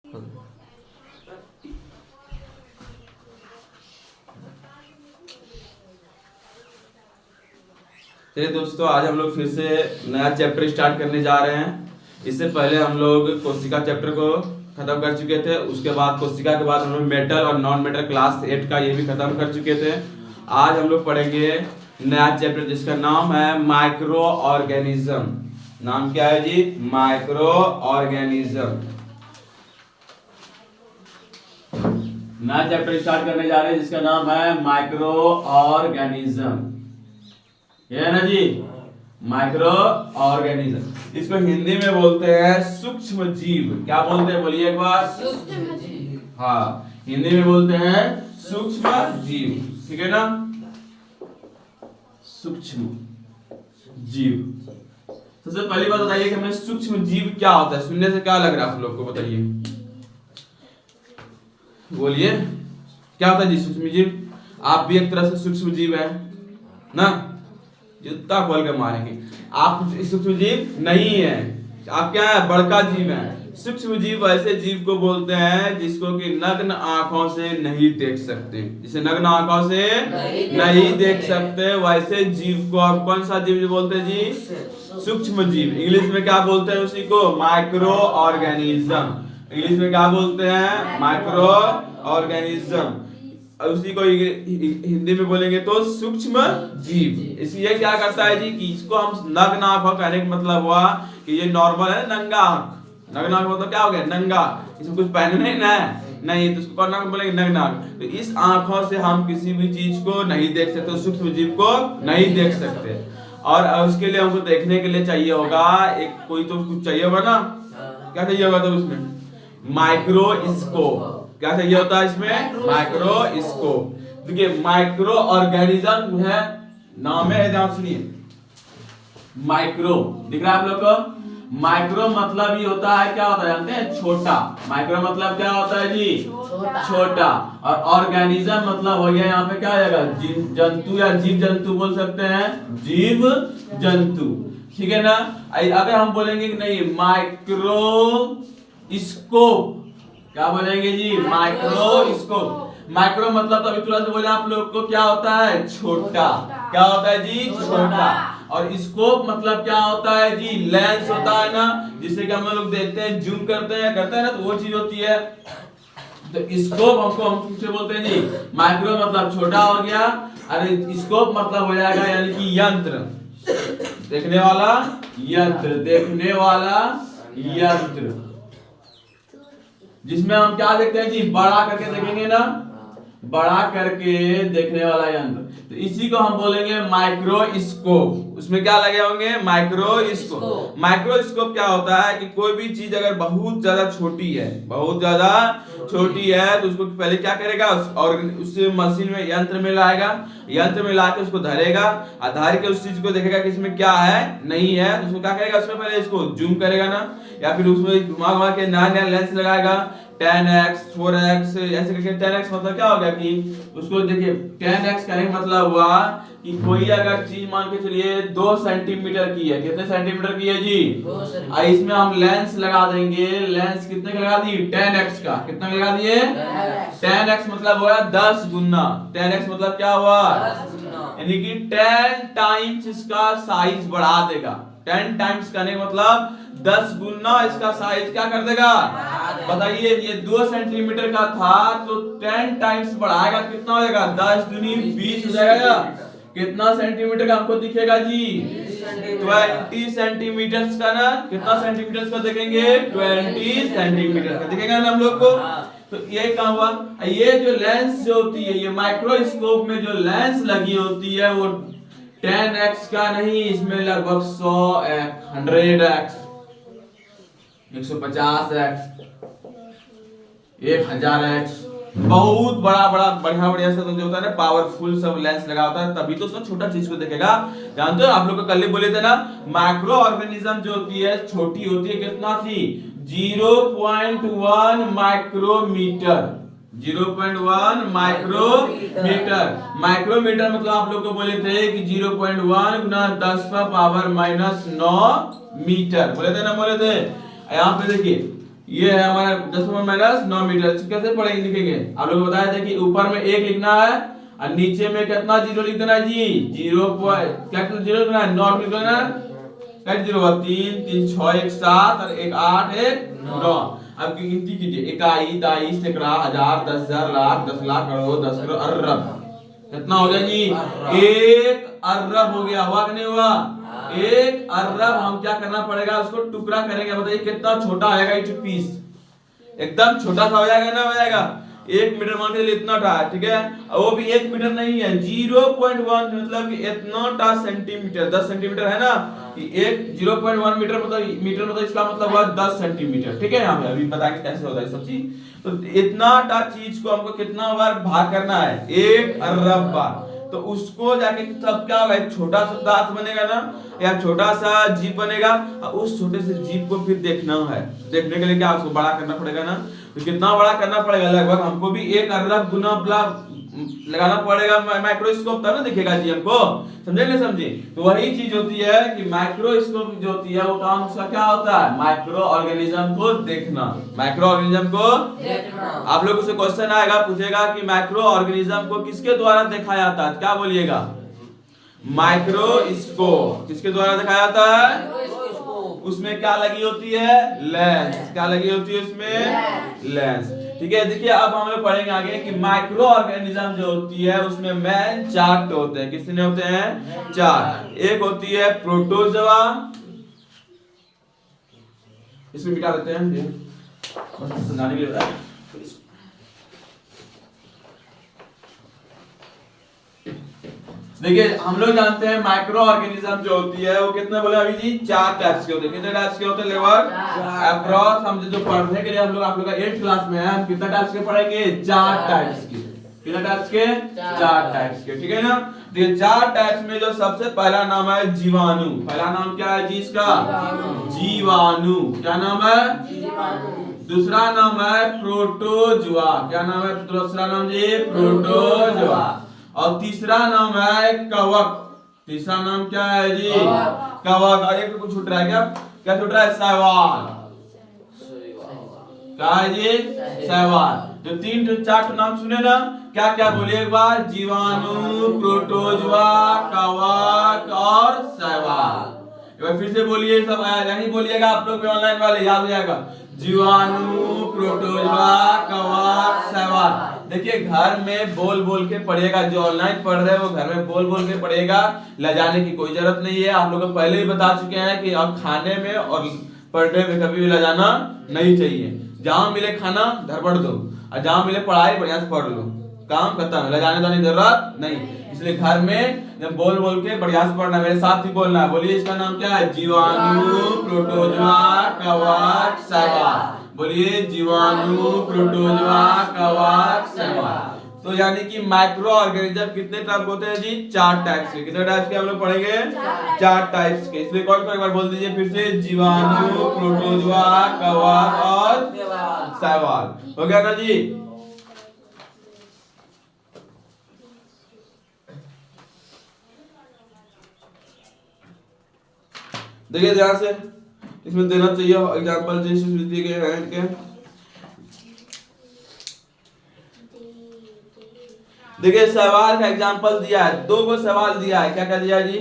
चलिए दोस्तों, आज हम लोग फिर से नया चैप्टर स्टार्ट करने जा रहे हैं। इससे पहले हम लोग कोशिका चैप्टर को खत्म कर चुके थे। उसके बाद कोशिका के बाद हम लोग मेटल और नॉन मेटल क्लास 8 का ये भी खत्म कर चुके थे। आज हम लोग पढ़ेंगे नया चैप्टर जिसका नाम है माइक्रो ऑर्गेनिज्म। नाम क्या है जी? Micro organism. नया चैप्टर स्टार्ट करने जा रहे हैं जिसका नाम है माइक्रो ऑर्गेनिज्म। ये है ना जी, माइक्रो ऑर्गेनिज्म। इसको हिंदी में बोलते हैं सूक्ष्म जीव। क्या बोलते हैं? बोलिए एक बार। सूक्ष्म जीव। हाँ, हिंदी में बोलते हैं सूक्ष्म जीव। ठीक है ना, सूक्ष्म जीव। सबसे पहली बात बताइए कि हमें सूक्ष्म जीव क्या होता है? सुनने से क्या लग रहा है आप लोग को? बताइए, बोलिए क्या होता है जी सूक्ष्म जीव? आप भी एक तरह से सूक्ष्म जीव है ना? जूता खोल के मारेंगे। आप सूक्ष्म जीव नहीं है, आप क्या है? बड़का जीव है। सूक्ष्म जीव ऐसे जीव को बोलते हैं जिसको कि नग्न आंखों से नहीं देख सकते। जिसे नग्न आंखों से नहीं देख सकते वैसे जीव को आप कौन सा जीव बोलते हैं जी? सूक्ष्म जीव। इंग्लिश में क्या बोलते हैं उसी को? Micro organism. इंग्लिश में क्या बोलते हैं? Micro organism. उसी को हिंदी में बोलेंगे तो सूक्ष्म जीव। इसलिए क्या करता है जी कि इसको हम नग्न आंख कहने का मतलब हुआ कि ये नॉर्मल है, नंगा आंख। नग्न आंख मतलब क्या हो गया? नंगा। इसमें कुछ पहने नहीं ना है, नहीं, तो उसको कौन बोलेंगे? नग्न आंख। तो इस आंखों से हम किसी भी चीज को नहीं देख सकते, सूक्ष्म जीव को नहीं देख सकते। और उसके लिए हमको देखने के लिए चाहिए होगा एक कोई तो कुछ चाहिए होगा ना? क्या चाहिए होगा? तो उसमें माइक्रोस्कोप। क्या चाहिए होता है इसमें? माइक्रोस्कोप। देखिए माइक्रो ऑर्गेनिज्म है, नाम है, ध्यान सुनिए। माइक्रो दिख रहा है आप लोग को? माइक्रो मतलब ये होता है, क्या होता है जानते हैं? छोटा। माइक्रो मतलब क्या होता है जी? छोटा। और ऑर्गेनिज्म मतलब हो गया यहाँ पे क्या आएगा? जंतु या जीव जंतु बोल सकते हैं, जीव जंतु। ठीक है ना? अगर हम बोलेंगे कि नहीं माइक्रोस्कोप, क्या बोलेंगे जी? माइक्रोस्कोप। माइक्रो मतलब तो अभी तुरंत बोले आप लोग को क्या होता है? छोटा। क्या होता है जी? छोटा। और स्कोप मतलब क्या होता है जी? लेंस होता है ना, जिसे कि हम लोग देखते हैं, जूम करते हैं ना, तो वो चीज होती है। तो स्कोप हम किसे बोलते हैं जी? माइक्रो मतलब छोटा हो गया, अरे स्कोप मतलब हो जाएगा यानी कि यंत्र, देखने वाला यंत्र, देखने वाला यंत्र, जिसमें हम क्या देखते हैं जी? बड़ा करके देखेंगे ना, बड़ा करके देखने वाला यंत्र। तो इसी को हम बोलेंगे माइक्रोस्कोप। उसमें क्या लगे होंगे? माइक्रोस्कोप। माइक्रोस्कोप क्या होता है कि कोई भी चीज अगर बहुत ज्यादा छोटी है, बहुत ज्यादा छोटी है, तो उसको पहले क्या करेगा? और उस मशीन में, यंत्र में लाएगा, यंत्र में लाके उसको धरेगा, धर के उस चीज को देखेगा कि इसमें क्या है, नहीं है, तो उसको क्या करेगा? उसमें पहले इसको जूम करेगा ना, या फिर उसमें घुमा घुमा के नया नया लेंस लगाएगा, 10x 4x ऐसे करके। 10x मतलब क्या हो गया कि उसको देखिए 10x का मतलब हुआ कि कोई अगर चीज मान के चलिए 2 सेंटीमीटर की है। कितने सेंटीमीटर की है जी? 2 सेंटीमीटर। इसमें हम लेंस लगा देंगे। लेंस कितने का लगा दिए? 10x का। कितना लगा दिए? 10x मतलब हुआ 10 गुना। 10x मतलब क्या हुआ? यानी कि 10 टाइम्स इसका साइज बढ़ा देगा। 10 टाइम्स करने का मतलब 10 गुना इसका साइज क्या कर देगा? बताइए, ये 2 सेंटीमीटर का था तो 10 टाइम्स बढ़ाएगा, कितना हो जाएगा? 10 दूनी 20 हो जाएगा। कितना सेंटीमीटर का हमको दिखेगा जी? 20 सेंटीमीटर का ना। कितना सेंटीमीटर का देखेंगे? 20 सेंटीमीटर का दिखेगा ना हम लोग को। तो ये क्या हुआ? ये जो लेंस जो होती है, ये माइक्रोस्कोप में जो लेंस लगी होती है वो 10x का नहीं, इसमें लगभग 100x 100x 150x 1000x बहुत बड़ा बड़ा बढ़िया बढ़िया सा जो होता है ना, पावरफुल सब लेंस लगा होता है, तभी तो छोटा चीज को देखेगा। जानते हो आप लोग को कल ही बोले थे ना, माइक्रो ऑर्गेनिज्म जो होती है छोटी होती है। कितना थी? 0.1 माइक्रोमीटर। 0.1 माइक्रोमीटर। माइक्रोमीटर मतलब आप लोग को बोले थे कि 0.1 गुना 10 का पावर -9 मीटर बोले थे ना, बोले थे। यहाँ पे देखिए ये है हमारा 10⁻⁹ कैसे पढ़ेंगे लिखेंगे? आप लोग बताया था कि ऊपर में 1 लिखना है और नीचे में कितना जीरो लिख देना है जी? 0 क्या जीरो लिखना है? नॉट लिख देना है। क्या जीरो हुआ? 3 3 6 1 7 और 1 8 1 9। अब की गिनती कीजिए, इकाई, दाई, सैकड़ा, हजार, 10,000, लाख, 10 लाख, करोड़, 10 करोड़, अरब। कितना हो गया जी? 1 अरब हो गया। हुआ कि नहीं हुआ? 1 अरब। हम क्या करना पड़ेगा? उसको टुकड़ा करेंगे। बताइए कितना छोटा आएगा ये पीस? एकदम छोटा सा हो जाएगा ना? हो जाएगा। 1 मीटर मान के चलिए इतना टा है, ठीक है? वो भी 1 मीटर नहीं है, 0.1 मतलब कि इतना टा सेंटीमीटर। 10 सेंटीमीटर है ना, कि 0.1 मीटर मतलब इसका मतलब हुआ 10 सेंटीमीटर। ठीक है? यहाँ पे अभी बताएंगे कैसे होता है सब चीज। तो इतना टा चीज को हमको कितना बार भाग करना है? 1 अरब बार। तो उसको जाके तब क्या होगा? एक छोटा सा दांत बनेगा ना, या छोटा सा जीभ बनेगा, और उस छोटे से जीभ को फिर देखना है। देखने के लिए क्या उसको बड़ा करना पड़ेगा ना? तो कितना बड़ा करना पड़ेगा? लगभग हमको भी 1 अरब गुना लगाना पड़ेगा माइक्रोस्कोप, तब ना दिखेगा जी हमको। समझे नहीं समझे? तो वही चीज होती है कि माइक्रोस्कोप जो होती है वो काम उसका क्या होता है? माइक्रो ऑर्गेनिज्म को देखना। माइक्रो ऑर्गेनिज्म को देखना। आप लोगों से क्वेश्चन आएगा, पूछेगा कि माइक्रो ऑर्गेनिज्म को किसके द्वारा देखा जाता है? क्या बोलिएगा? माइक्रोस्कोप। किसके द्वारा देखा जाता है? उसमें क्या लगी होती है? लेंस। क्या लगी होती है उसमें? लेंस। ठीक है? देखिए अब हम लोग पढ़ेंगे आगे कि माइक्रो ऑर्गेनिज्म जो होती है उसमें मेन 4 होते हैं। कितने होते हैं? 4। एक होती है प्रोटोजोआ, इसमें मिटा देते हैं ये समझाने के लिए। देखिए हम लोग जानते हैं माइक्रो ऑर्गेनिज्म जो होती है वो कितने बोले अभी जी? 4 टाइप्स के होते हैं। कितने टाइप्स के होते हैं लगभग? अप्रॉक्स हम जो पढ़ने के लिए हम लोग आप लोग का 8th क्लास में है, हम कितने टाइप्स के पढ़ेंगे? 4 टाइप्स के। कितने टाइप्स के? 4 टाइप्स के। ठीक है ना? देखिए 4 टाइप्स में जो सबसे पहला नाम है जीवाणु। पहला नाम क्या है जी इसका? जीवाणु। क्या नाम है? जीवाणु। दूसरा नाम है प्रोटोजुआ। क्या नाम है दूसरा नाम जी? प्रोटोजुआ। और तीसरा नाम है कवक। तीसरा नाम क्या है जी? कवक। और एक कुछ छूट रहा है क्या? क्या छूट रहा है? शैवाल। क्या है जी? शैवाल। जो 4 नाम सुने ना, क्या क्या बोलिए एक बार? जीवाणु, प्रोटोजुआ, कवक और शैवाल। एक बार फिर से बोलिए, सब यही बोलिएगा आप लोग भी ऑनलाइन वाले, याद हो जाएगा। जीवाणु, प्रोटोजुआ, कवक, शैवाल। देखिए घर में बोल बोल के पढ़िएगा। जो ऑनलाइन पढ़ रहे हैं वो घर में बोल बोल के पढ़िएगा। ले जाने की कोई जरूरत नहीं है। आप लोग को पहले ही बता चुके हैं कि अब खाने में और पढ़ने में कभी भी ले जाना नहीं चाहिए। जहां मिले खाना धरपड़ दो, और जहां मिले पढ़ाई बढ़िया से पढ़ लो। काम खत्म, ले जाने की जरूरत नहीं। इसलिए घर में जब बोल बोल के बढ़िया से पढ़ना, मेरे साथ ही बोलना है। बोलिए इसका नाम क्या है? जीवाणु, प्रोटोजुआ, कवक, शैवाल। बोलिए जीवाणु, प्रोटोजुआ, कवक, शैवाल। तो यानी कि माइक्रो ऑर्गेनिज्म कितने टाइप होते हैं जी? 4 टाइप्स के। कितने टाइप्स के हम लोग पढ़ेंगे? 4 टाइप्स के। इसलिए कौन एक बार बोल दीजिए फिर से? जीवाणु, प्रोटोजुआ, कवक और शैवाल। हो गया ना जी? देखिए ध्यान से, इसमें देना चाहिए एग्जांपल जैसे दिए गए हैं इनके। देखिए सवाल का एग्जांपल दिया है, 2 सवाल दिया है। क्या क्या दिया है जी?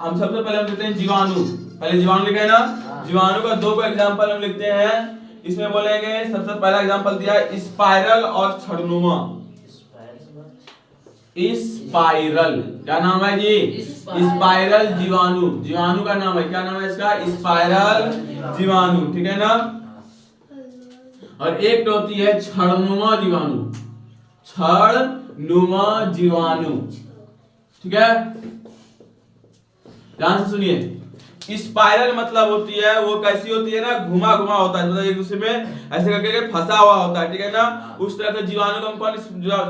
हम सबसे पहले हम लिखते हैं जीवाणु। पहले जीवाणु लिखे ना, जीवाणु का 2 एग्जांपल हम लिखते हैं। इसमें बोलेंगे सबसे पहला एग्जांपल दिया है स्पाइरल और छड़नुमा। स्पाइरल क्या नाम है जी? स्पाइरल जीवाणु। जीवाणु का नाम है, क्या नाम है इसका? स्पाइरल जीवाणु। ठीक है ना? और एक तो होती है छड़नुमा जीवाणु। छड़नुमा जीवाणु। ठीक है? ध्यान से सुनिए। स्पाइरल मतलब होती है वो कैसी होती है ना? घुमा घुमा होता है, मतलब एक दूसरे में ऐसे करके फंसा हुआ होता है। ठीक है ना? उस तरह के जीवाणु को हम कौन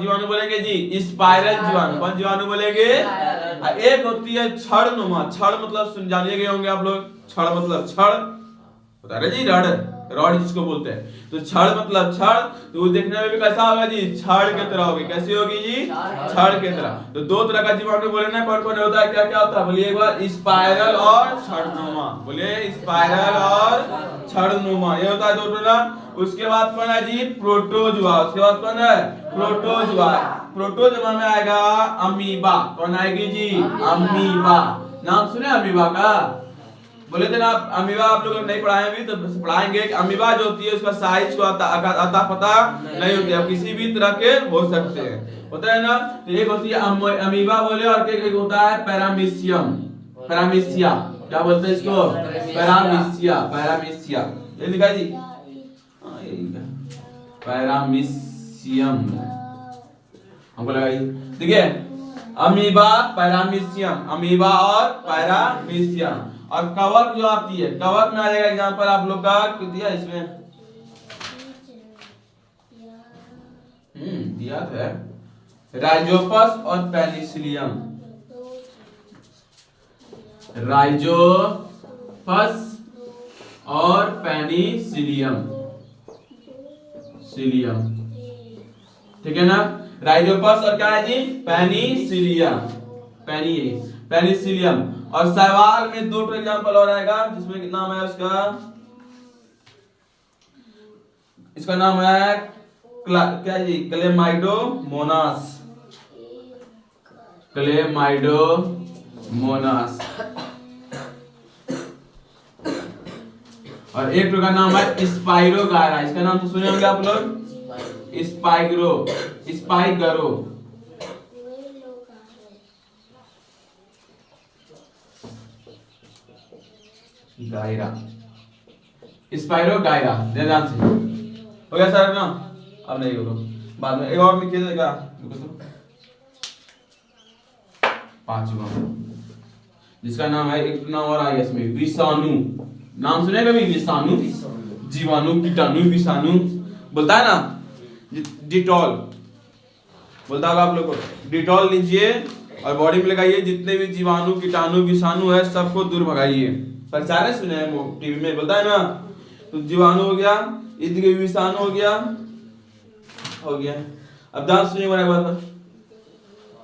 जीवाणु बोलेंगे जी? स्पाइरल जीवाणु। कौन जीवाणु बोलेंगे? एक होती है छड़नुमा। छड़ मतलब जानिए गए होंगे आप लोग। छड़ मतलब छड़ होता है जी, रड। रॉड जिसको बोलते हैं। तो छड़ मतलब छड़, तो वो देखने में भी कैसा होगा जी, छड़ की तरह होगी। कैसी होगी जी, छड़ की तरह। तो दो तरह का जीवाणु बोले ना, कौन कौन होता है, क्या क्या होता है, बोलिए एक बार, स्पाइरल और छड़नुमा। बोलिए स्पाइरल और छड़नुमा, ये होता है दो तरह। उसके बाद कौन है जी, प्रोटोजुआ। उसके बाद कौन है, प्रोटोजुआ। प्रोटोजुआ में आएगा अमीबा। कौन आएगी जी, अमीबा। नाम सुने अमीबा का, बोले थे ना आप, अमीबा आप लोग नहीं पढ़ाए अभी तो पढ़ाएंगे। अमीबा जो होती है उसका साइज को आता पता नहीं होती है, किसी भी तरह के हो सकते हैं, होता है ना। तो एक होती है अमीबा बोले, और एक होता है पैरामीशियम, पैरामीशिया। क्या बोलते हैं इसको, पैरामीशिया, पैरामीशिया। ये लिखा है जी, हाँ यही है पैरामीशियम, हमको लगा ठीक है। अमीबा, पैरामीशियम, अमीबा और पैरामीशियम। और कवक जो आती है, कवक में आ जाएगा एग्जांपल आप लोग का दिया इसमें, दिया है राइजोपस और पेनिसिलियम। राइजोपस और पेनिसिलियम, सिलियम, ठीक है ना। राइजोपस और क्या है जी, पेनिसिलियम, पेनिसिलियम। और शैवाल में दो एग्जांपल और आएगा, जिसमें नाम है उसका, इसका नाम है क्या जी, क्लेमाइडोमोनास, क्लेमाइडोमोनास। और एक का नाम है स्पाइरोगायरा। इसका नाम तो सुने होंगे आप लोग, स्पाइगरो। गायरा, स्पाइरोगायरा, ध्यान से हो गया सर ना। अब नहीं होगा, बाद में एक और लिखिए देगा, पांचवा जिसका नाम है, एक नाम और आएगा इसमें, विषाणु। नाम सुने कभी, विषाणु, जीवाणु, कीटाणु, विषाणु बोलता है ना। डिटॉल बोलता होगा आप लोग को, डिटॉल लीजिए और बॉडी में लगाइए, जितने भी जीवाणु, कीटाणु, विषाणु है सबको दूर भगाइए। प्रचार सुने हैं वो टीवी में, बोलता है ना। तो जीवाणु हो गया, इधर विषाणु हो गया, हो गया। अब ध्यान सुनिए मेरा बात।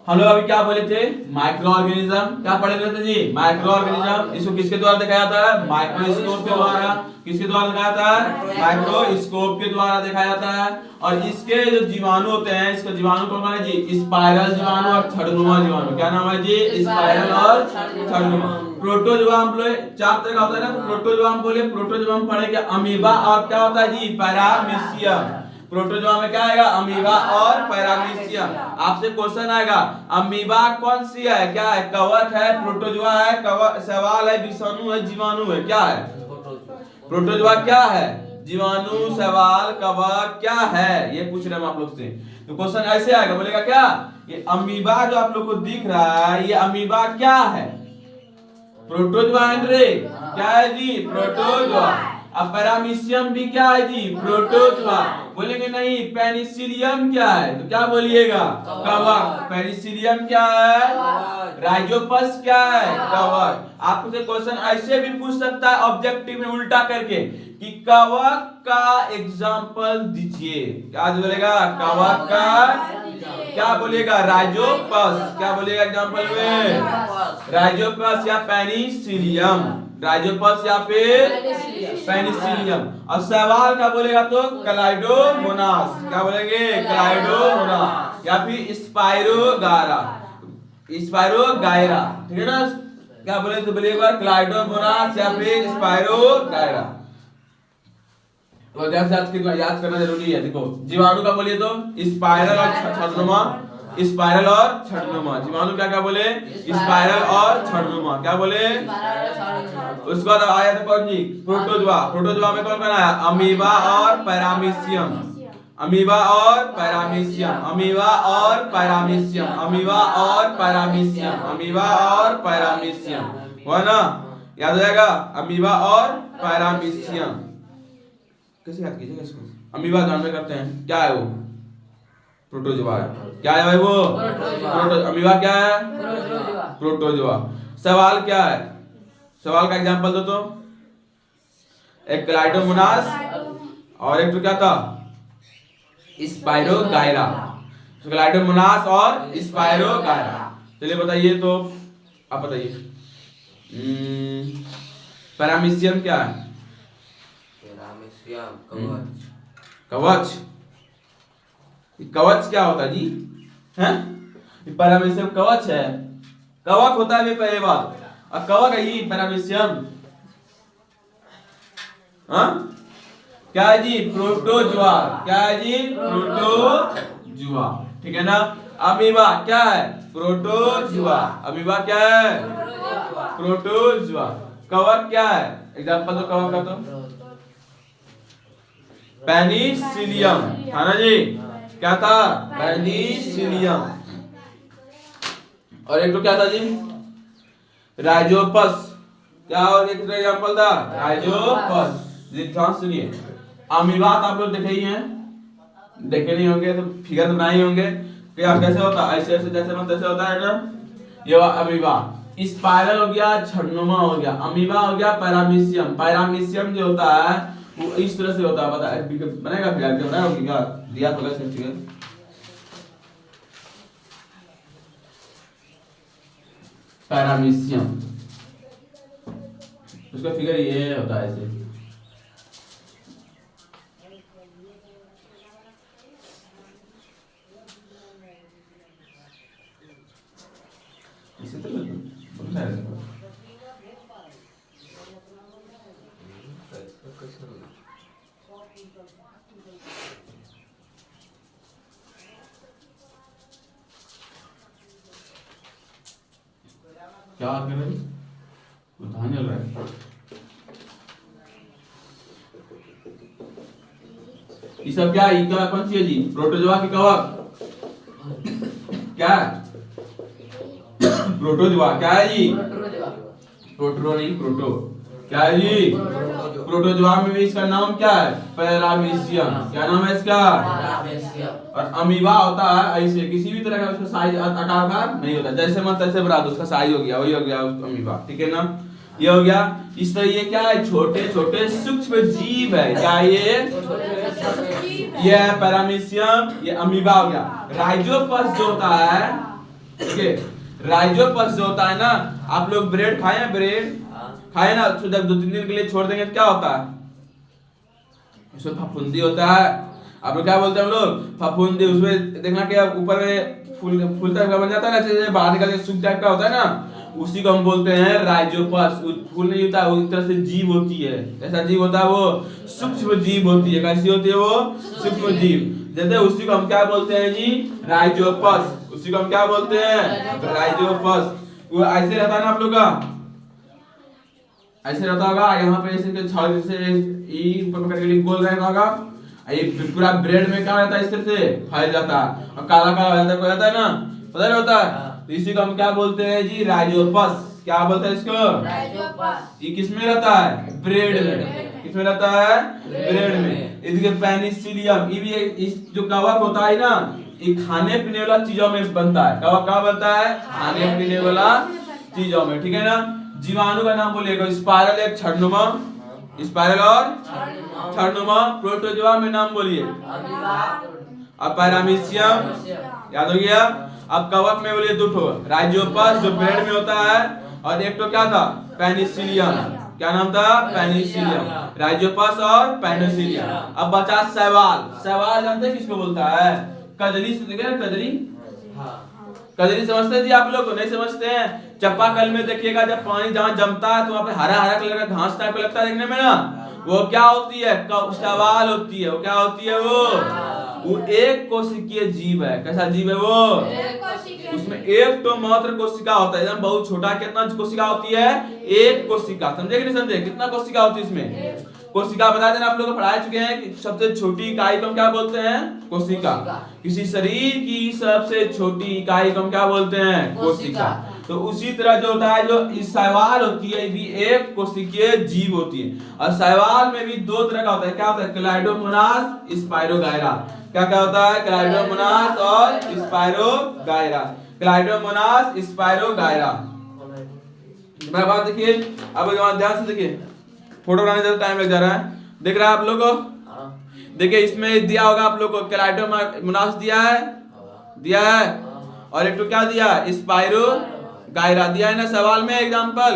हम लोग अभी क्या बोले थे, माइक्रो ऑर्गेनिज्म। क्या पढ़े थे जी, माइक्रो ऑर्गेनिज्म। इसको किसके द्वारा दिखाया जाता है, माइक्रोस्कोप के द्वारा। किसके द्वारा दिखाया जाता है, माइक्रोस्कोप के द्वारा दिखाया जाता है। और इसके जो जीवाणु होते हैं, इसका जीवाणु कौन है जी, स्पाइरल जीवाणु और छड़नुमा जीवाणु। क्या नाम है जी, स्पाइरल और छड़नुमा। प्रोटोजोआ हम लोग चार तरह का होता है ना, तो प्रोटोजोआ हम बोले, प्रोटोजोआ हम पढ़े क्या, अमीबा और क्या होता है जी, पैरामीशियम। प्रोटोजोआ में क्या आएगा, अमीबा और पैरामीशियम। आपसे क्वेश्चन आएगा, अमीबा कौन सी है, क्या है, कवक है, प्रोटोजोआ है, कवक, सवाल है, विषाणु है, जीवाणु है, क्या है। प्रोटोजोआ क्या है, जीवाणु, सवाल, कवक क्या है, ये पूछ रहे हम आप लोग से। तो क्वेश्चन ऐसे आएगा, बोलेगा क्या, ये अमीबा जो आप लोग को दिख रहा है, ये अमीबा क्या है, प्रोटोजोआ है रे, क्या है जी, प्रोटोजोआ। अब पैरामीशियम भी क्या है जी, प्रोटोजोआ। बोलेंगे नहीं, पेनिसिलियम क्या है, तो क्या बोलिएगा, कवक। पेनिसिलियम क्या है, राइजोपस क्या है, कवक। आपसे क्वेश्चन ऐसे भी पूछ सकता है ऑब्जेक्टिव में उल्टा करके कि कवक का एग्जाम्पल दीजिए। क्या बोलेगा, कवक का क्या बोलेगा, राइजोपस। क्या बोलेगा एग्जाम्पल में, राइजोपस या पेनिसिलियम, राइजोपस या फिर पेनिसिलियम। और सवाल का बोलेगा तो क्लाइडोमोनास। क्या बोलेंगे, क्लाइडोमोनास या फिर स्पाइरोगायरा, स्पाइरोगायरा, ठीक है ना। क्या बोले तो बोलिए एक बार, क्लाइडोमोनास या फिर स्पाइरोगायरा। तो याद करना जरूरी है। देखो जीवाणु का बोलिए तो स्पाइरल और छड़नुमा, स्पाइरल और छड़नुमा। जीवाणु क्या क्या बोले, स्पाइरल और छड़नुमा। क्या बोले, उसके बाद आया था कौन जी, प्रोटोजोआ। प्रोटोजोआ में कौन कौन आया, अमीबा और पैरामीशियम, अमीबा और पैरामीशियम, अमीबा और पैरामीशियम, अमीबा और पैरामीशियम, अमीबा और पैरामीशियम, हुआ ना, याद हो जाएगा, अमीबा और पैरामीशियम। कैसे याद कीजिएगा इसको, अमीबा जानते करते हैं क्या है वो, प्रोटोजोआ है। क्या है भाई वो, अमीबा क्या है, प्रोटोजोआ। सवाल क्या है, सवाल का एग्जांपल दो तो, एक क्लाइडोमोनास और एक तो क्या था, स्पाइरोगायरा। क्लाइडोमोनास और स्पाइरोगायरा। चलिए बताइए, तो आप बताइए पैरामीशियम क्या है? पैरामीशियम कवच। कवच। कवच क्या होता है जी? हैं? पैरामीशियम कवच है? कवक होता है पहले बात, और कवक है ये पैरामीशियम। हाँ क्या है जी? प्रोटोजुआ। क्या है जी? प्रोटोजुआ। ठीक है ना। अमीबा क्या है? प्रोटोजुआ। अमीबा क्या है? प्रोटोजुआ। कवक क्या है? एग्जांपल दो कवक का। तो पेनिसिलियम था ना जी? क्या था? पेनिसिलियम। और एक तो क्या था जी? राइजोपस। क्या और एक एग्जांपल था? राइजोपस। ध्यान सुनिए, अमीबा आप लोग देखे ही हैं, देखे नहीं होंगे तो फिगर बनाए ही होंगे। क्या कैसे होता है? ऐसे ऐसे जैसे मतलब जैसे होता है ना, ये अमीबा। स्पाइरल हो गया, छद्मनुमा हो गया, अमीबा हो गया पैरामीशियम। पैरामीशियम जो होता है वो इस तरह से होता है, पता है बनेगा फिगर क्या बनाया क्या दिया होगा इसका फिगर। पैरामीशियम उसका फिगर ये होता है ऐसे। इसी तरह बनता है। क्या कर रहे हैं? कहाँ चल रहा है? ये सब क्या है? क्या कौन सी है जी? प्रोटोजोआ की कवक क्या है? प्रोटोजोआ क्या है जी? प्रोटो नहीं, प्रोटो। क्या है जी? प्रोटोजोआ में भी इसका नाम क्या है? पैरामीशियम। क्या नाम है इसका? और अमीबा होता है ऐसे, किसी भी तरह का उसका साइज आकार नहीं होता, जैसे मन तैसे बना दो, उसका साइज हो गया, वही हो गया अमीबा। ठीक है ना। ये हो गया। इस तरह ये क्या है? छोटे छोटे सूक्ष्म जीव है। क्या ये है पैरामीशियम, ये अमीबा हो गया। राइजोपस जो होता है, ठीक है, राइजोपस जो होता है ना, आप लोग ब्रेड खाए हैं? ब्रेड खाए ना, तो जब 2-3 दिन के लिए छोड़ देंगे तो क्या होता है? उसमें फफूंदी होता है। आप लोग क्या बोलते हैं? हम लोग फफूंदी। उसमें देखना क्या ऊपर में फूल टाइप का बन जाता है ना, जैसे बाहर निकल के सूख टाइप का होता है ना, उसी को हम बोलते हैं राइजोपस। फूल नहीं होता, वो एक तरह से जीव होती है। ऐसा जीव होता है, वो सूक्ष्म जीव होती है। कैसी होती है वो? सूक्ष्म जीव। जैसे उसी को हम क्या बोलते हैं जी? राइजोपस। उसी को हम क्या बोलते हैं? राइजोपस। वो ऐसे रहता है ना आप लोग का, ऐसे रहता होगा। यहाँ पे ऐसे छाल से ऊपर पकड़ के गोल रहता होगा। ये पूरा ब्रेड में क्या रहता है? इस तरह से फैल जाता है और काला काला हो जाता है ना, पता नहीं होता है। तो इसी को हम क्या बोलते हैं जी? राइजोपस। क्या बोलते हैं इसको? राइजोपस। ये किस में रहता है? ब्रेड में। किस में रहता है? ब्रेड में। इसके पेनिसिलियम, ये भी इस जो कवक होता है ना, ये खाने पीने वाला चीजों में बनता है। कवक क्या बनता है? खाने पीने वाला चीजों में। ठीक है ना। जीवाणु का नाम बोलिएगा। स्पाइरल एक छद्मनुमा, स्पाइरल और छद्मनुमा। प्रोटोजोआ में नाम बोलिए। अब पैरामीशियम याद हो गया। अब कवक में बोलिए दो ठो, राइजोपस जो ब्रेड में होता है, और एक तो क्या था? पेनिसिलियम। क्या नाम था? पेनिसिलियम। राइजोपस और पेनिसिलियम। अब बचा शैवाल। शैवाल जानते हैं किसको बोलता है? कजली से देखे ना, कजली। कजली समझते हैं जी आप लोग? नहीं समझते हैं? चापाकल में देखिएगा, जब पानी जहाँ जमता है तो वहाँ पे हरा हरा कलर का घास टाइप का लगता है देखने में ना, वो क्या होती है? शैवाल होती है। वो क्या होती है? वो एक कोशिकीय जीव है। कैसा जीव है वो? उसमें एक तो मात्र कोशिका होता है, एकदम बहुत छोटा। कितना कोशिका होती है? एक कोशिका। समझे कि नहीं समझे? कितना कोशिका होती है इसमें? कोशिका बता देना, आप लोग पढ़ा चुके हैं कि सबसे छोटी इकाई को हम क्या बोलते हैं? कोशिका। किसी शरीर की सबसे छोटी इकाई को हम क्या बोलते हैं? कोशिका। तो उसी तरह जो होता है, जो शैवाल होती है, भी एक कोशिकीय जीव होती है। और शैवाल में भी दो तरह का होता है। क्या होता है? क्लाइडोमोनास, स्पाइरोगायरा। क्या क्या होता है? क्लाइडोमोनास और स्पाइरोगायरा। क्लाइडोमोनास, स्पाइरोगायरा। मेरा बात देखिए, अब ध्यान से देखिए, फोटो बनाने में टाइम लग जा रहा है। देख रहा है आप लोगों को? देखिए इसमें दिया होगा आप लोग को क्लाइडोमोनास दिया है और एक तो क्या दिया, स्पाइरो गायरा दिया है ना सवाल में एग्जांपल।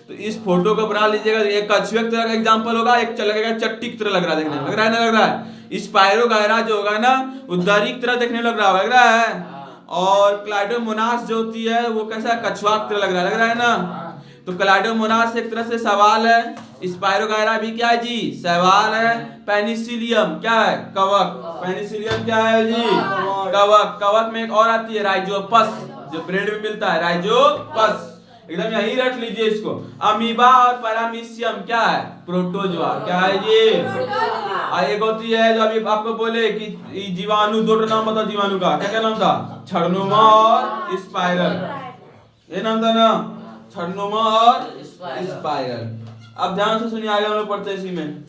तो इस फोटो को बना लीजिएगा, एक कछुए की तरह का एग्जांपल होगा, एक लगेगा चट्टी की तरह लग रहा है देखने में, लग रहा है ना, लग रहा है। स्पाइरो गायरा जो होगा ना वो दरी की तरह देखने लग रहा है, और क्लाइडोमोनास जो होती है वो कैसा कछुआ की तरह लग रहा है ना। तो क्लाइडोमोनास एक तरह से सवाल है, स्पाइरो गायरा भी क्या है जी, सवाल है। पेनिसिलियम क्या है, कवक, पेनिसिलियम क्या है जी, कवक। कवक में एक और आती है राइजोपस, जो ब्रेड में मिलता है, राइजोपस, एकदम यही रख लीजिए इसको। अमीबा और पैरामीशियम क्या है, प्रोटोजोआ, क्या है जी। एक होती है जो अभी आपको बोले कि जीवाणु, दो नाम बताओ जीवाणु का, क्या क्या नाम था, छड़नुमा और स्पाइरल, ये नाम था ना, छड़नुमा और स्पाइरल। अब ध्यान से सुनिए, आगे हम लोग पढ़ते हैं इसी में।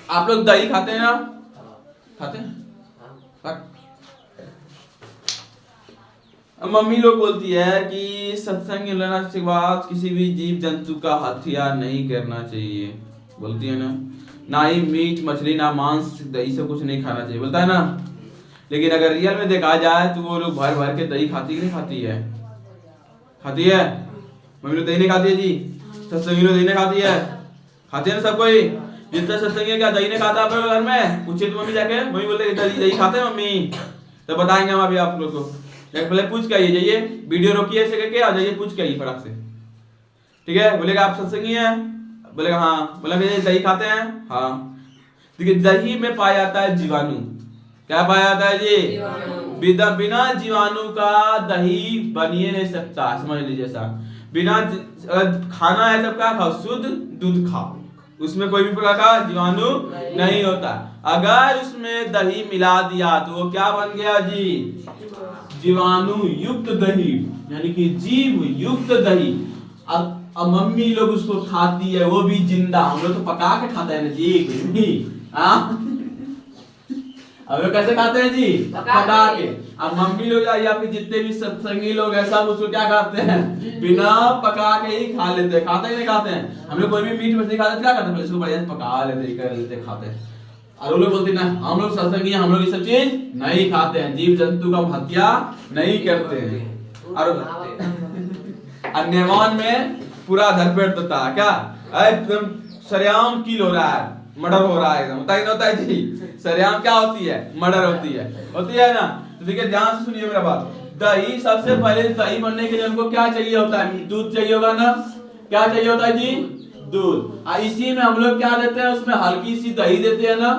आप लोग दही खाते हैं ना, खाते हैं? मम्मी लोग बोलती है कि सत्संग लेना के बाद किसी भी जीव जंतु का हत्या नहीं करना चाहिए, बोलती है ना ही मीट मछली ना मांस दही सब कुछ नहीं खाना चाहिए, बोलता है ना। लेकिन अगर रियल में देखा जाए तो वो लोग भर भर के दही खाती नहीं खाती है, खाती है मम्मी लोग दही नहीं खाती है जी, सत्संगी लोग दही नहीं खाती है, खाते हैं ना सब कोई, जितना सत्संगी क्या दही नहीं खाता आप लोग घर में, पूछिए तो मम्मी जाके, मम्मी बोलते दही खाते हैं मम्मी, तो बताएंगे हम अभी आप लोग को। पहले पूछ के आइए, जाइए वीडियो रोकिए ऐसे करके, आ जाइए पूछ के आइए फटाक से, ठीक है। बोलेगा आप सत्संगी हैं, बोलेगा हाँ, बोला दही खाते हैं, हाँ। देखिए दही में पाया जाता है जीवाणु, क्या पाया जाता है जी, बिना जीवाणु का दही बन ही नहीं सकता, समझ लीजिए साहब। बिना खाना है तब क्या खाओ, शुद्ध दूध खाओ, उसमें कोई भी प्रकार का जीवाणु नहीं होता। अगर उसमें दही मिला दिया तो वो क्या बन गया जी, जीवाणु युक्त दही, यानी कि जीव युक्त दही। अब मम्मी लोग उसको खाती है, वो भी जिंदा, हम लोग तो पका के खाते हैं ना जी, अब लोग कैसे खाते हैं जी, पका के। अब मम्मी लोग या फिर जितने भी सत्संगी लोग हैं सब उसको क्या खाते हैं, बिना पका के ही खा लेते हैं, खाते ही नहीं खाते हैं। हम लोग कोई भी मीट मछली खाते क्या करते हैं, इसको बढ़िया पका लेते, कर लेते, खाते हैं। और लोग बोलते ना हम लोग सत्संगी, हम लोग ये सब चीज नहीं खाते हैं, जीव जंतु का हत्या नहीं करते हैं। और अन्यमान में पूरा धरपेट होता है क्या, एकदम सरेआम किल हो रहा है, मर्डर हो रहा है, एकदम होता है जी, सरेआम क्या होती है, मर्डर होती है ना। तो देखिए ध्यान से सुनिए मेरा बात। दही, सबसे पहले दही बनने के लिए हमको क्या चाहिए होता है, दूध चाहिए होगा ना, क्या चाहिए होता है जी, दूध। इसी में हम लोग क्या देते हैं, उसमें हल्की सी दही देते हैं ना,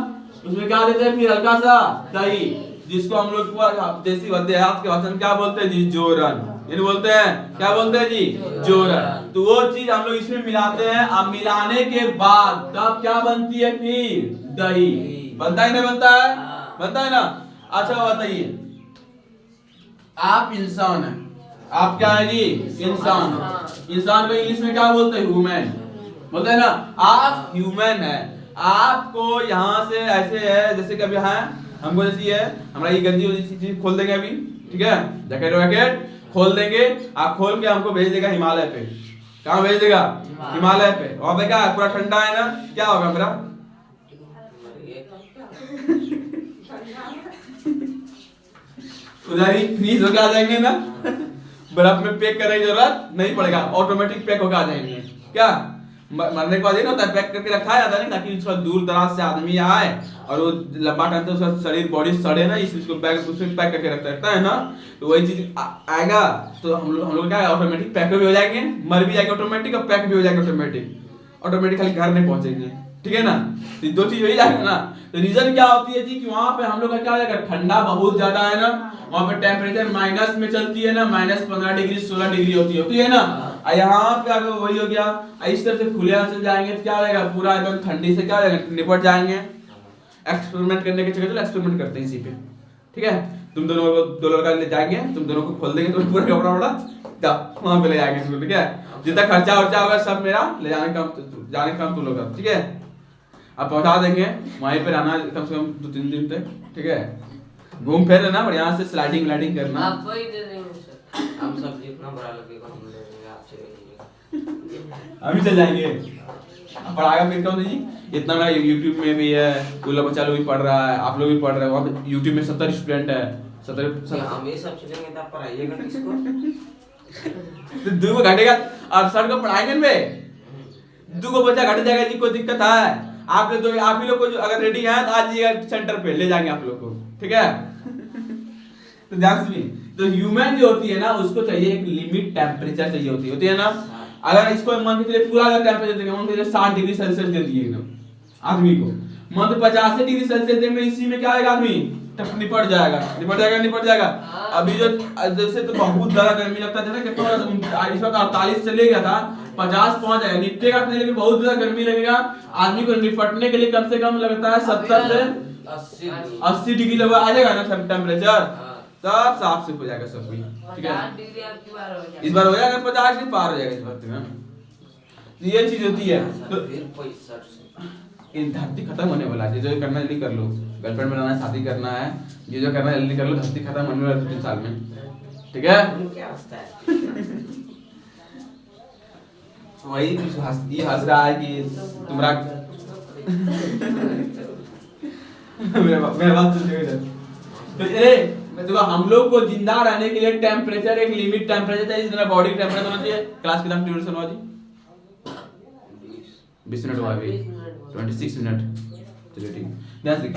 उसमें क्या देते हैं, फिर हल्का सा दही, जिसको हम लोग देसी देहात के भाषा में क्या बोलते हैं जी, जोरन, ये बोलते हैं, क्या बोलते हैं जी, जोरन। तो वो चीज हम लोग इसमें मिलाते हैं। अब मिलाने के बाद तब क्या बनती है, फिर दही बनता है, नहीं बनता है, बनता है ना। अच्छा बताइए, आप इंसान हैं, आप क्या है जी, इंसान। इंसान को इंग्लिश में क्या बोलते हैं, ह्यूमन बोलते हैं ना, आप ह्यूमन है। आपको यहाँ से ऐसे है जैसे कभी है, हमको जैसी है, हमारा ये गंजी चीज खोल देंगे अभी, ठीक है, जैकेट वैकेट खोल देंगे, आप खोल के हमको भेज देगा हिमालय पे। कहाँ भेज देगा, हिमालय पे। वहां पे क्या पूरा ठंडा है ना, क्या होगा मेरा उधर ही फ्रीज होकर आ जाएंगे ना, बर्फ में पैक करने की जरूरत नहीं पड़ेगा, ऑटोमेटिक पैक होकर आ जाएंगे। क्या मरने के बाद ये होता है, पैक करके रखा जाता है ना, ताकि उसका दूर दराज से आदमी आए और वो लंबा टाइम तक उसका शरीर बॉडी सड़े ना, इसको बैग उसमें पैक करके रखता है ना। तो वही चीज आएगा तो हम लोग क्या ऑटोमेटिक पैक भी हो जाएंगे, मर भी जाएंगे ऑटोमेटिक, और पैक भी हो जाएंगे ऑटोमेटिक खाली घर नहीं पहुंचेंगे, ठीक है ना। तो दो चीज हो ही जाएगा ना। तो रीजन क्या होती है जी, कि वहां पे हम लोग का क्या हो जाएगा, ठंडा बहुत ज्यादा है ना, वहां पे टेम्परेचर माइनस में चलती है ना, -15 डिग्री 16 डिग्री होती है ना। यहाँ पे अगर वही हो गया, इस तरह से खुले से जाएंगे तो क्या हो जाएगा, पूरा एकदम ठंडी से क्या हो जाएगा, निपट जाएंगे। एक्सपेरिमेंट करने के चक्कर, चलो एक्सपेरिमेंट करते हैं इसी पे, ठीक है। तुम दोनों को, दो लड़का ले जाएंगे, तुम दोनों को खोल देंगे, तुम पूरा कपड़ा वपड़ा वहां पे ले जाएंगे, ठीक है। जितना खर्चा वर्चा होगा सब मेरा, ले जाने का तुम लोग, ठीक है। अब पहुंचा देंगे, वहीं पे रहना कम से कम 2-3 दिन तक, ठीक है। घूम फिर लेना बढ़िया से, स्लाइडिंग व्लाइडिंग करना। आप वही दे देंगे सर, हम सब जितना बड़ा लगेगा हम ले लेंगे, आप चले जाइएगा। अभी चल जाएंगे, अब पढ़ाएगा फिर कौन जी? इतना मेरा यूट्यूब में भी है, वो लोग बच्चा लोग भी पढ़ रहा है, आप लोग भी पढ़ रहे हो, वहाँ पे यूट्यूब में 70 स्टूडेंट है, 70 हम ये सब चलेंगे तो आप पढ़ाइएगा किसको? तो 2 को घटेगा और सर को पढ़ाएंगे बे, 2 को बच्चा घट जाएगा जी, कोई दिक्कत है? आप लोग तो आप ही लोग को अगर रेडी है तो आज ये सेंटर पे ले जाएंगे आप लोग को, ठीक है? तो ध्यान सुनिए, तो ह्यूमन जो होती है ना उसको चाहिए एक लिमिट टेम्परेचर चाहिए होती है ना। अगर इसको मान के चलिए पूरा अगर टेम्परेचर देंगे, मान के चलिए 60 डिग्री सेल्सियस दे दिए एकदम आदमी को, मान तो 50 डिग्री सेल्सियस देंगे, इसी में क्या आएगा आदमी निपट जाएगा। अभी जो जैसे तो बहुत ज्यादा गर्मी लगता था ना, कितना इस वक्त 48 चले गया था, 50 पहुंच जाएगा, निपटेगा नहीं, लेकिन बहुत ज्यादा गर्मी लगेगा आदमी को। निपटने के लिए कम से कम लगता है 70 से 80 डिग्री लगभग आ जाएगा ना टेम्परेचर, तब साफ से हो जाएगा सब कुछ, ठीक है? इस बार हो जाएगा 50 से पार हो जाएगा इस वक्त में। ये चीज होती है। तो इन धरती खत्म होने वाला है, जो करना जल्दी कर लो, गर्लफ्रेंड बनाना है, शादी करना है, जो करना है जल्दी कर लो, धरती खत्म होने वाला है 2-3 साल में, ठीक है? वही ये हंस रहा है कि तुम्हारा मेरा बात सुनिएगा। तो देखो हम लोग को जिंदा रहने के लिए टेम्परेचर, एक लिमिट टेम्परेचर चाहिए, जितना बॉडी टेम्परेचर होना चाहिए। क्लास कितना ड्यूरेशन हुआ जी? 20 मिनट हुआ अभी, 26 मिनट, चलिए ठीक। ध्यान से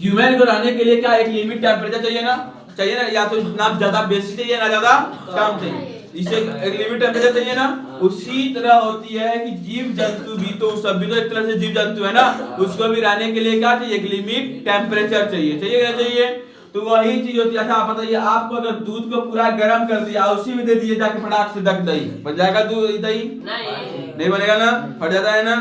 ह्यूमन को रहने के लिए क्या एक लिमिट टेम्परेचर चाहिए ना, या तो ना ज्यादा बेसी चाहिए ना ज्यादा कम चाहिए, इसे एक लिमिट टेम्परेचर चाहिए ना। उसी तरह होती है कि जीव जंतु भी तो सब भी तो एक तरह से जीव जंतु है ना, उसको भी रहने के लिए क्या चाहिए? एक लिमिट टेम्परेचर चाहिए, क्या चाहिए? तो वही चीज होती है। अच्छा आप बताइए, आपको अगर दूध को पूरा गर्म कर दिया, उसी में दे दिए जाके फटाक से दही बन जाएगा? दूध दही नहीं बनेगा ना, फट जाता है ना।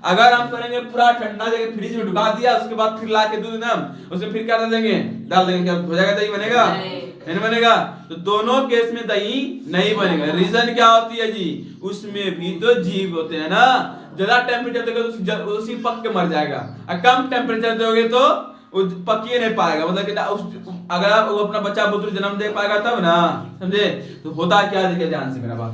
अगर हम करेंगे पूरा ठंडा जगह फ्रिज में ढुका दिया, उसके बाद फिर ला के दूध ना उसमें फिर क्या डाल देंगे, क्या हो जाएगा? दही बनेगा? नहीं बनेगा। तो दोनों केस में दही नहीं बनेगा। रीजन क्या होती है जी? उसमें भी तो जीव होते हैं ना, ज्यादा टेम्परेचर दोगे तो उसी पक के मर जाएगा, और कम टेम्परेचर दोगे तो वो पकिए नहीं पाएगा, मतलब कि अगर आप वो अपना बच्चा बुतरू जन्म दे पाएगा तब ना, समझे? तो होता क्या, देखिए ध्यान से मेरा बात,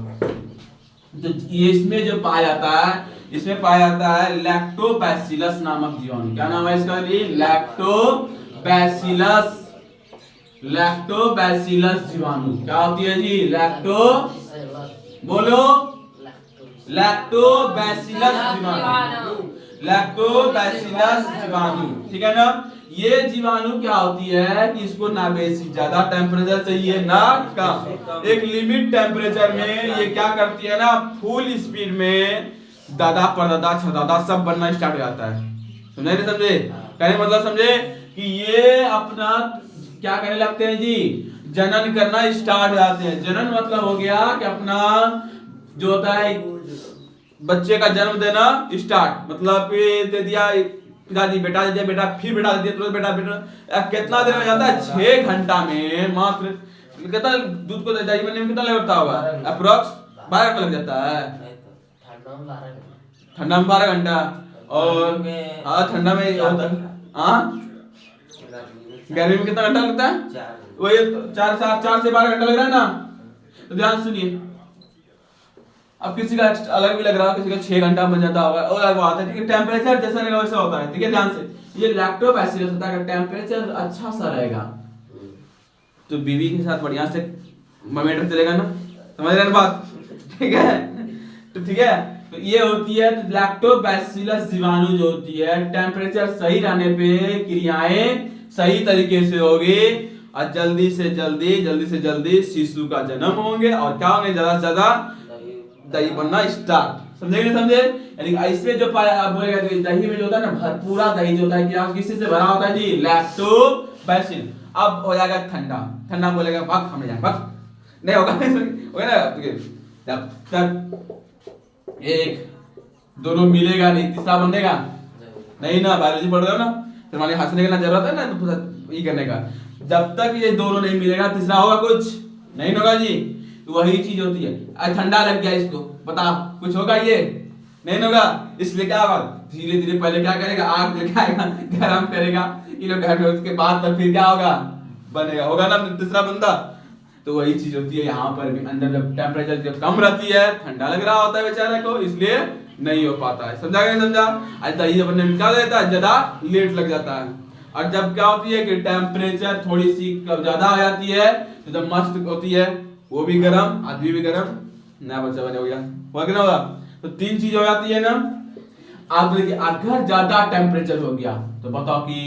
तो ये इसमें जो पाया जाता है, इसमें पाया जाता है लैक्टोबैसिलस नामक जीवाणु। क्या नाम है इसका? लैक्टोबैसिलस जीवाणु। क्या होती है जी? बोलो, लैक्टोबैसिलस जीवाणु, ठीक है ना? ये जीवाणु क्या होती है कि इसको ना बेसी ज्यादा टेम्परेचर चाहिए ना कम, एक लिमिट टेम्परेचर में ये क्या करती है ना, फुल स्पीड में दादा परदादा छदादा सब बनना स्टार्ट हो जाता है। समझे नहीं समझे? कहने मतलब समझे कि ये अपना क्या करने लगते हैं जी? जनन करना स्टार्ट हो जाते हैं। जनन मतलब हो गया कि अपना जो होता है बच्चे का जन्म देना स्टार्ट, मतलब दे दिया पिताजी, बेटा दे दिया, बेटा फिर बेटा दे दिया, बेटा कितना देर में जाता है? 6 घंटा में मात्र। कितना दूध को दही बनने में कितना लगता होगा? अप्रोक्स 12 घंटा लग जाता है। ठंडा में 12 घंटा, और हाँ ठंडा में गर्मी में कितना घंटा लगता है? वही 4 से 12 घंटा लग रहा है ना। तो ध्यान सुनिए, अब किसी का अलग भी लग रहा है, किसी का 6 घंटा बन जाता होगा, और अलग बात है, ठीक है? टेम्परेचर जैसा रहेगा वैसा होता है, ठीक है? ध्यान से, ये लैक्टोबैसिलस होता है, टेम्परेचर अच्छा सा रहेगा तो बीवी के साथ बढ़िया से मोमेंट चलेगा ना, समझ रहे हैं बात? ठीक है, तो ठीक है, तो ये होती है लैक्टोबैसिलस जीवाणु जो होती है, टेम्परेचर सही रहने पे क्रियाएं सही तरीके से होगी और जल्दी से जल्दी शिशु का जन्म होंगे, और क्या होंगे? ज्यादा से ज्यादा दही बनना स्टार्ट। समझे नहीं समझे? यानी ऐसे जो पाया बोलेगा कि दही में जो होता है ना, भरपूरा दही जो होता है, क्या किसी से भरा होता है जी? लैक्टोबैसिल। अब हो जाएगा ठंडा बोलेगा भाग, हम जाएंगे भाग, नहीं होगा ना। जब तक एक दोनों मिलेगा नहीं, तीसरा बनेगा नहीं ना। बायोलॉजी पढ़ रहे हो ना, तो हमारे हंसने का जरूरत है ना, तो ये करने का। जब तक ये दोनों नहीं मिलेगा, तीसरा होगा कुछ नहीं होगा जी। तो वही चीज होती है। आज ठंडा लग गया इसको, बताओ कुछ होगा? ये नहीं होगा। इसलिए क्या होगा? धीरे धीरे पहले क्या करेगा? आग लेके आएगा, गरम करेगा, ये लोग घर में, उसके बाद तब फिर क्या होगा? बनेगा, होगा ना तीसरा बंदा। तो वही चीज होती है यहाँ पर भी। अंदर जब टेम्परेचर जब कम रहती है, ठंडा लग रहा होता है बेचारे को, इसलिए नहीं हो पाता है। समझा क्या समझा? आज दही बनने में क्या हो जाता है, ज्यादा लेट लग जाता है। और जब क्या होती है कि टेम्परेचर थोड़ी सी ज्यादा आ जाती है तो जब मस्त होती है, वो भी गर्म, आदमी भी गर्म, नया बच्चा बने हो गया, होगा कि ना होगा? तो तीन चीज हो जाती है ना। आप देखिए अगर ज्यादा टेम्परेचर हो गया तो बताओ कि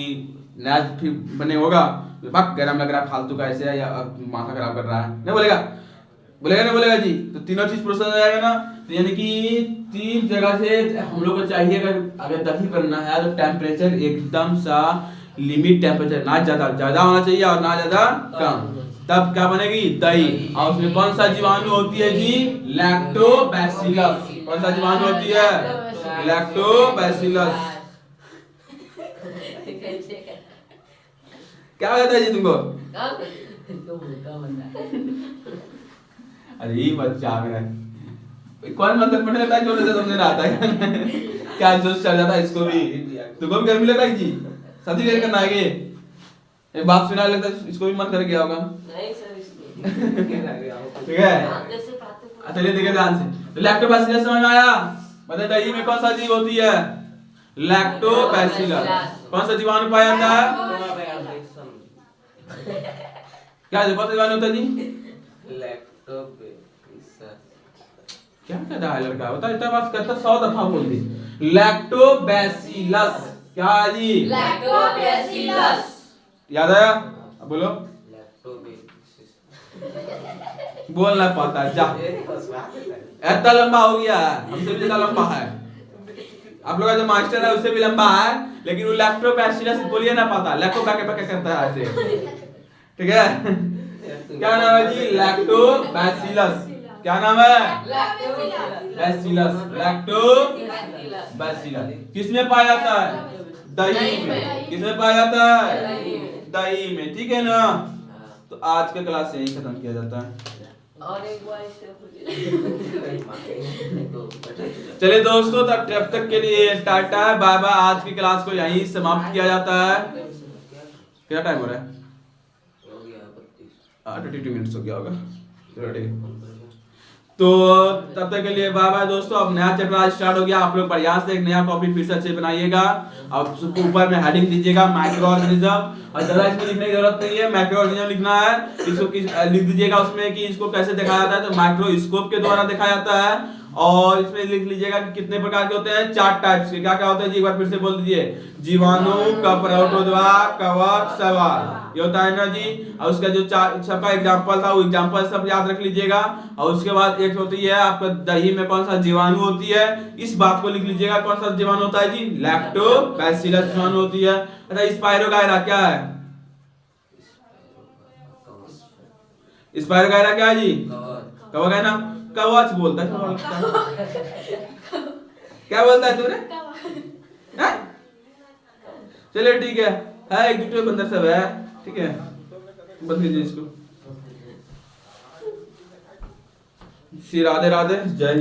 नया फिर बने होगा, बक गर्म लग रहा है फालतू का ऐसे है, या माथा खराब कर रहा है, नहीं बोलेगा? बोलेगा नहीं बोलेगा जी? तो तीनों चीज प्रोसेस हो जाएगा ना। तो यानी कि तीन जगह से हम लोग को चाहिए, अगर दही बनना है तो टेम्परेचर एकदम सा लिमिट टेम्परेचर, ना ज्यादा होना चाहिए और ना ज्यादा कम, तब क्या बनेगी दही। और उसमें कौन सा जीवाणु होती है जी? लैक्टोबैसिलस। कौन सा जीवाणु होती है? लैक्टोबैसिलस। क्या कहता है जी तुमको? अरे ये बच्चा मेरा कौन मंत्र पढ़ने लगता है, जो से समझ आता है क्या जोश चल जाता है इसको भी। तुमको भी गर्मी लग रही जी? सदी देर करना है एक बात सुना लगता है, इसको भी मन कर गया होगा। नहीं सर, ठीक है, चलिए देखिए ध्यान से। तो लैक्टोबैसिलस समझ में आया? मतलब दही में कौन सा जीव होती है? लैक्टोबैसिलस। कौन सा जीवाणु पाया जाता है? क्या कौन सा जीवाणु होता है जी? क्या कहता है लड़का? बता, इतना बात करता 100 दफा बोल दी। लैक्टोबैसिलस। क्या है जी? लैक्टोबैसिलस। याद आया? अब बोलो। बोल ना पाता जा, इतना लंबा हो गया है, हमसे भी ज्यादा लंबा है। आप लोग का जो मास्टर है उससे भी लंबा है, लेकिन वो लैक्टोबैसिलस बोलिए ना पाता, लैक्टो क्या करता है ऐसे। ठीक है, क्या नाम है जी? लैक्टोबैसिलस। क्या नाम है? बैसिलस। लैक्टोबैसिलस किसमें पाया जाता है? दही में। किसमें पाया जाता है? दही में। ठीक है ना? तो आज का क्लास यही खत्म किया जाता है। और एक बार चलिए दोस्तों, तब तक के लिए टाटा बाय बाय। आज की क्लास को यहीं समाप्त किया जाता है। क्या टाइम हो रहा है? 22 मिनट्स हो गया होगा। चलो ठीक है, तो तब तक के लिए बाय बाय दोस्तों। अब नया चैप्टर आज स्टार्ट हो गया। आप लोग बढ़िया से एक नया कॉपी फिर से अच्छे बनाइएगा। अब ऊपर में हेडिंग दीजिएगा माइक्रो ऑर्गेनिज्म, और ज्यादा इसमें लिखने की जरूरत नहीं है। माइक्रो ऑर्गेनिज्म लिखना है, इसको लिख दीजिएगा उसमें कि इसको कैसे दिखाया जाता है, तो माइक्रोस्कोप के द्वारा दिखाया जाता है। और इसमें लिख लीजिएगा कि कितने प्रकार के होते हैं, 4 टाइप्स के। क्या क्या होते हैं जी? एक बार फिर से बोल दीजिए। जीवाणु, कपरौटोद्वा, कवक, शैवाल, ये होता है ना जी। और उसका जो सबका एग्जांपल था, वो एग्जांपल सब याद रख लीजिएगा। और उसके बाद एक होती है आपका दही में कौन सा जीवाणु होती है, इस बात को लिख लीजिएगा। कौन सा जीवाणु होता है जी? लैक्टोबैसिलस जीवाणु होती है। अच्छा, स्पाइरोगायरा क्या है? स्पाइरोगायरा क्या है जी? कवक है ना? कवच बोलता है। क्या बोलता है तूने? चलिए ठीक है, एक दूसरे बंदर सब है। ठीक है, बंद कीजिए इसको। श्री राधे राधे, जय हिंद।